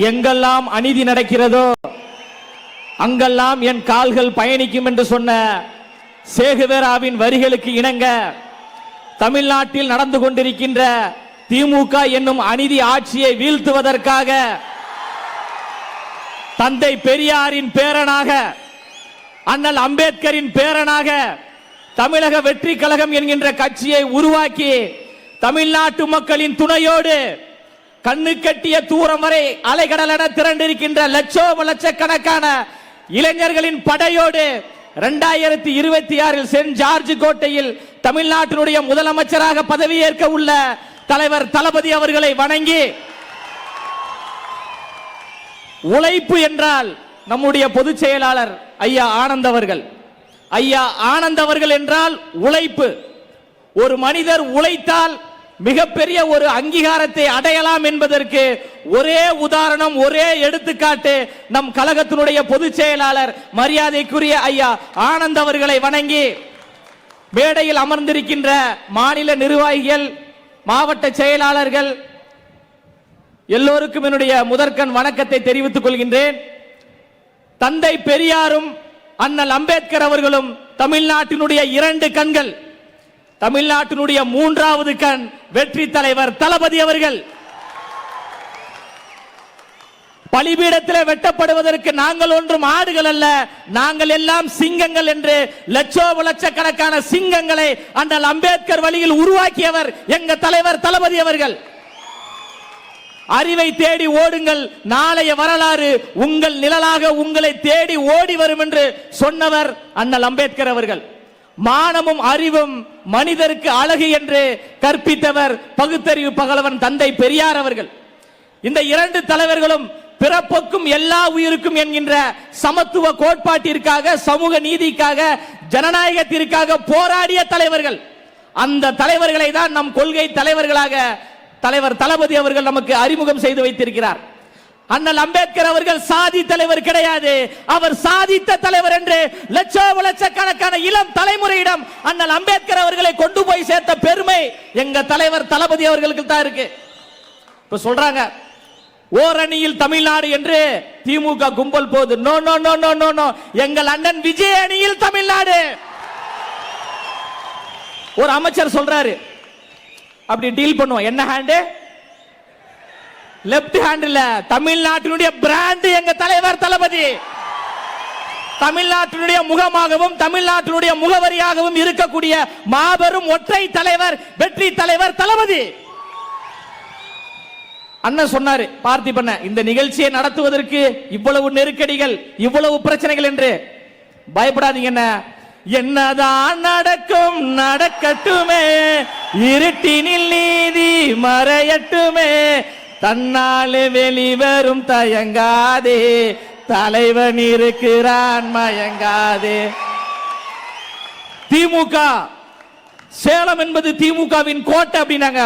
எங்கெல்லாம் அநீதி நடக்கிறதோ அங்கெல்லாம் என் கால்கள் பயணிக்கும் என்று சொன்ன சேகுவேராவின் வரிகளுக்கு இணங்க தமிழ்நாட்டில் நடந்து கொண்டிருக்கின்ற திமுக என்னும் அநீதி ஆட்சியை வீழ்த்துவதற்காக தந்தை பெரியாரின் பேரனாக அண்ணல் அம்பேத்கரின் பேரனாக தமிழக வெற்றி கழகம் என்கின்ற கட்சியை உருவாக்கி தமிழ்நாட்டு மக்களின் துணையோடு கண்ணு கட்டிய தூரம் வரை அலைகடலென திரண்டிருக்கின்ற லட்சக்கணக்கான இளைஞர்களின் படையோடு 2026 சென்ட் ஜார்ஜ் கோட்டையில் தமிழ்நாட்டினுடைய முதலமைச்சராக பதவியேற்க உள்ள தலைவர் தளபதி அவர்களை வணங்கி, உழைப்பு என்றால் நம்முடைய பொதுச் செயலாளர் ஐயா ஆனந்த் அவர்கள் என்றால் உழைப்பு. ஒரு மனிதர் உழைத்தால் மிகப்பெரிய ஒரு அங்கீகாரத்தை அடையலாம் என்பதற்கு ஒரே உதாரணம், ஒரே எடுத்துக்காட்டு நம் கழகத்தினுடைய பொதுச் செயலாளர் மரியாதைக்குரிய ஐயா ஆனந்த் அவர்களை வணங்கி, மேடையில் அமர்ந்திருக்கின்ற மாநில நிர்வாகிகள், மாவட்ட செயலாளர்கள் எல்லோருக்கும் என்னுடைய முதற்கண் வணக்கத்தை தெரிவித்துக் கொள்கின்றேன். தந்தை பெரியாரும் அண்ணல் அம்பேத்கர் அவர்களும் தமிழ்நாட்டினுடைய 2 கண்கள். தமிழ்நாட்டினுடைய 3வது கண் வெற்றி தலைவர் தளபதி அவர்கள். பலிபீடத்தில் வெட்டப்படுவதற்கு நாங்கள் ஒன்றும் ஆடுகள் அல்ல, நாங்கள் எல்லாம் சிங்கங்கள் என்று லட்சக்கணக்கான சிங்கங்களை அண்ணல் அம்பேத்கர் வழியில் உருவாக்கியவர் எங்க தலைவர் தளபதி அவர்கள். அறிவை தேடி ஓடுங்கள், நாளைய வரலாறு உங்கள் நிழலாக உங்களை தேடி ஓடி வரும் என்று சொன்னவர் அண்ணல் அம்பேத்கர் அவர்கள். மானமும் அறிவும் மனிதருக்கு அழகு என்று கற்பித்தவர் பகுத்தறிவு பகலவன் தந்தை பெரியார் அவர்கள். இந்த 2 தலைவர்களும் பிறப்புக்கும் எல்லா உயிருக்கும் என்கின்ற சமத்துவ கோட்பாட்டிற்காக, சமூக நீதிக்காக, ஜனநாயகத்திற்காக போராடிய தலைவர்கள். அந்த தலைவர்களை தான் நம் கொள்கை தலைவர்களாக தலைவர் தளபதி அவர்கள் நமக்கு அறிமுகம் செய்து வைத்திருக்கிறார். அண்ணல் அம்பேத்கர் அவர்கள் சாதி தலைவர் கிடையாது, அவர் சாதித்த தலைவர் என்று லட்சக்கணக்கான இளம் தலைமுறையிடம் அண்ணல் அம்பேத்கர் அவர்களை கொண்டு போய் சேர்த்த பெருமை எங்க தலைவர் தளபதி அவர்களுக்கு தான் இருக்கு. இப்ப சொல்றாங்க ஓரணியில் தமிழ்நாடு என்று திமுக கும்பல் போது. No no no no no no, எங்கள் அண்ணன் விஜய் அணியில் தமிழ்நாடு. ஒரு அமைச்சர் சொல்றாரு, அப்படி டீல் பண்ணுவோம். என்ன ஹேண்ட்? லெப்ட் ஹேண்ட்ல. தமிழ்நாட்டினுடைய பிராண்ட் எங்க தலைவர் தளபதி. தமிழ்நாட்டினுடைய முகமாகவும் தமிழ்நாட்டினுடைய முகவரியாகவும் இருக்கக்கூடிய மாபெரும் ஒற்றை தலைவர் வெற்றி தலைவர் தளபதி. அண்ணன் சொன்னாரு பார்த்திபண்ண, இந்த நிகழ்ச்சியை நடத்துவதற்கு இவ்வளவு நெருக்கடிகள், இவ்வளவு பிரச்சனைகள் என்று. பயப்படாதீங்க, என்னதான் நடக்கும் நடக்கட்டுமே, இருட்டினில் நீதி மறையட்டுமே, தன்னாலே வெளிவரும் தயங்காதே, தலைவன் இருக்கிறான் மயங்காதே. திமுக சேலம் என்பது திமுகவின் கோட்டை அப்படின்னாங்க.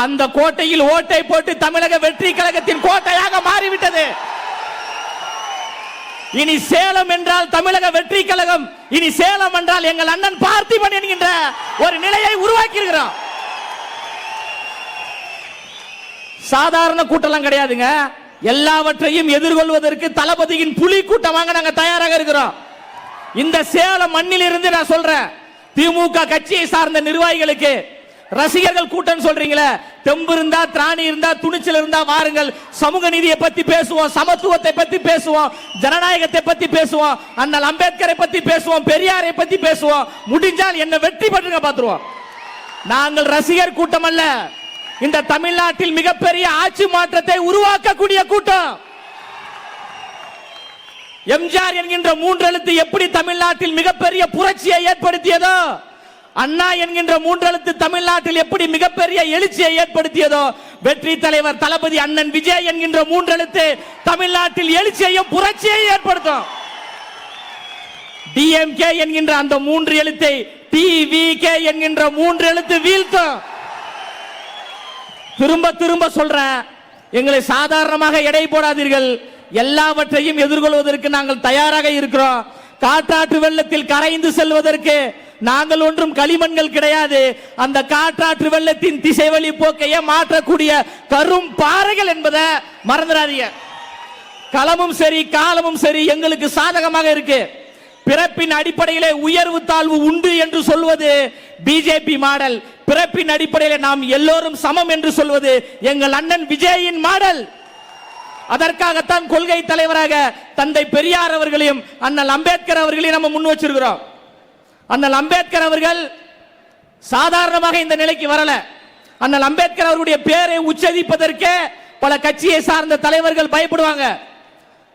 அந்த கோட்டையில் ஓட்டை போட்டு தமிழக வெற்றி கழகத்தின் கோட்டையாக மாறிவிட்டது. இனி சேலம் என்றால் தமிழக வெற்றி கழகம், இனி சேலம் என்றால் எங்கள் அண்ணன் பார்த்திபன் என்கின்ற ஒரு நிலையை உருவாக்கி இருக்கிறோம். சாதாரண கூட்டம் கிடையாதுங்க. எல்லாவற்றையும் எதிர்கொள்வதற்கு தளபதியின் புலி கூட்டமாக நாங்க தயாராக இருக்கிறோம். இந்த சேலம் மண்ணில் இருந்து நான் சொல்றேன், திமுக கட்சியை சார்ந்த நிர்வாகிகளுக்கு ரசிகர்கள் கூட்டம் சொல்றீங்களே, தெம்பு இருந்தா, திராணி இருந்தா, துணிச்சல் இருந்தா வாருங்கள். சமூக நீதியை பத்தி பேசுவோம், சமத்துவத்தை பத்தி பேசுவோம், ஜனநாயகத்தை பத்தி பேசுவோம், அண்ணல் அம்பேத்கரை பத்தி பேசுவோம், பெரியாரை பத்தி பேசுவோம். முடிஞ்சால் என்ன வெற்றி பெற்றுங்க பாத்துருவோம். நாங்கள் ரசிகர் கூட்டம் அல்ல, இந்த தமிழ்நாட்டில் மிகப்பெரிய ஆட்சி மாற்றத்தை உருவாக்கக்கூடிய கூட்டம். எம்ஜிஆர் என்கின்ற 3 எழுத்து எப்படி தமிழ்நாட்டில் மிகப்பெரிய புரட்சியை ஏற்படுத்தியதோ, அண்ணா என்கின்ற 3 எழுத்து தமிழ்நாட்டில் எப்படி மிகப்பெரிய எழுச்சியை ஏற்படுத்தியதோ, வெற்றி தலைவர் தளபதி அண்ணன் விஜய் என்கின்ற 3 எழுத்து தமிழ்நாட்டில் எழுச்சியையும் புரட்சியை ஏற்படுத்தும். டிஎம்கே என்கின்ற அந்த 3 எழுத்தை டிவிகே என்கின்ற 3 எழுத்து வீழ்த்தும். திரும்ப திரும்ப சொல்றேன், எங்களை சாதாரணமாக எடை போடாதீர்கள். எல்லாவற்றையும் எதிர்கொள்வதற்கு நாங்கள் தயாராக இருக்கிறோம். காற்றாற்று வெள்ளத்தில் கரைந்து செல்வதற்கு நாங்கள் ஒன்றும் களிமண்கள் கிடையாது. அந்த காற்றாற்று வெள்ளத்தின் திசை வழி போக்கையே மாற்றக்கூடிய கரும் பாறைகள் என்பதை மறந்துடாதீங்க. களமும் சரி காலமும் சரி எங்களுக்கு சாதகமாக இருக்கு. பிறப்பின் அடிப்படையிலே உயர்வு தாழ்வு உண்டு என்று சொல்வது பிஜேபி மாடல். பிறப்பின் அடிப்படையில் நாம் எல்லோரும் சமம் என்று சொல்வது எங்கள் அண்ணன் விஜயின் மாடல். அதற்காகத்தான் கொள்கை தலைவராக தந்தை பெரியார் அவர்களையும் அண்ணல் அம்பேத்கர் அவர்களையும் நம்ம முன் வச்சிருக்கிறோம். அண்ணல் அம்பேத்கர் அவர்கள் சாதாரணமாக இந்த நிலைக்கு வரல. அண்ணல் அம்பேத்கர் அவருடைய பெயரை உச்சரிப்பதற்கே பல கட்சியை சார்ந்த தலைவர்கள் பயப்படுவாங்க.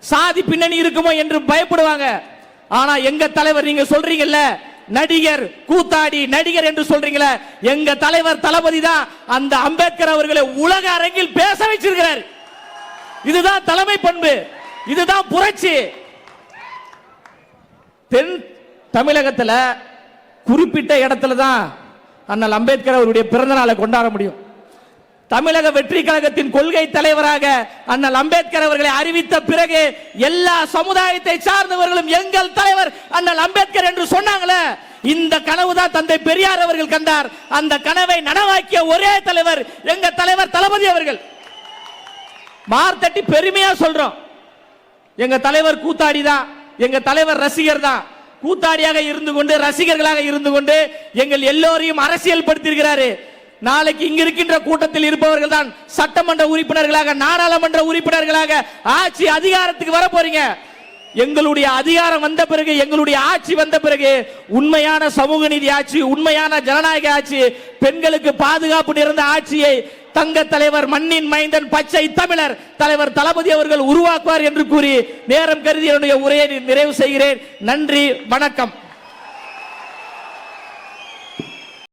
சாதி பின்னணி இருக்குமோ என்று பயப்படுவாங்க. ஆனா எங்க தலைவர், நீங்க சொல்றீங்கல்ல நடிகர் கூத்தாடி நடிகர் என்று சொல்றீங்களே, எங்க தலைவர் தளபதி தான் அந்த அம்பேத்கர் அவர்களை உலக அரங்கில் பேச வச்சிருக்கிறார். இதுதான் தலைமை பண்பு, இதுதான் புரட்சி. தென் தமிழகத்தில் குறிப்பிட்ட இடத்துல தான் அண்ணல் அம்பேத்கர் அவருடைய பிறந்த நாளை கொண்டாட முடியும். தமிழக வெற்றி கழகத்தின் கொள்கை தலைவராக அண்ணல் அம்பேத்கர் அவர்களை அறிவித்த பிறகு எல்லா சமுதாயத்தை சார்ந்தவர்களும் எங்கள் தலைவர் அண்ணல் அம்பேத்கர் என்று சொன்னாங்களே, இந்த கனவு தான் தந்தை பெரியார் அவர்கள் கண்டார். அந்த கனவை நனவாக்கிய ஒரே தலைவர் எங்க தலைவர் தளபதி அவர்கள். மார்த்தட்டி பெருமையா சொல்றோம், எங்க தலைவர் கூத்தாடி தான், எங்க தலைவர் ரசிகர் தான். கூத்தாடியாக இருந்து கொண்டு ரசிகர்களாக இருந்து கொண்டு எங்கள் எல்லோரையும் அரசியல் படுத்தியிருக்கிறாரு. நாளைக்கு இங்க இருக்கின்ற கூட்டத்தில் இருப்பவர்கள் தான் சட்டமன்ற உறுப்பினர்களாக, நாடாளுமன்ற உறுப்பினர்களாக ஆட்சி அதிகாரத்துக்கு வர போறீங்க. எங்களுடைய அதிகாரம் வந்த பிறகு, எங்களுடைய ஆட்சி வந்த பிறகு உண்மையான சமூக நீதி ஆட்சி, உண்மையான ஜனநாயக ஆட்சி, பெண்களுக்கு பாதுகாப்பு நிறைந்த ஆட்சியை தங்க தலைவர் மண்ணின் மைந்தன் பச்சை தமிழர் தலைவர் தளபதி அவர்கள் உருவாக்குவார் என்று கூறி நேரம் கருதி என்னுடைய உரையை நிறைவு செய்கிறேன். நன்றி, வணக்கம்.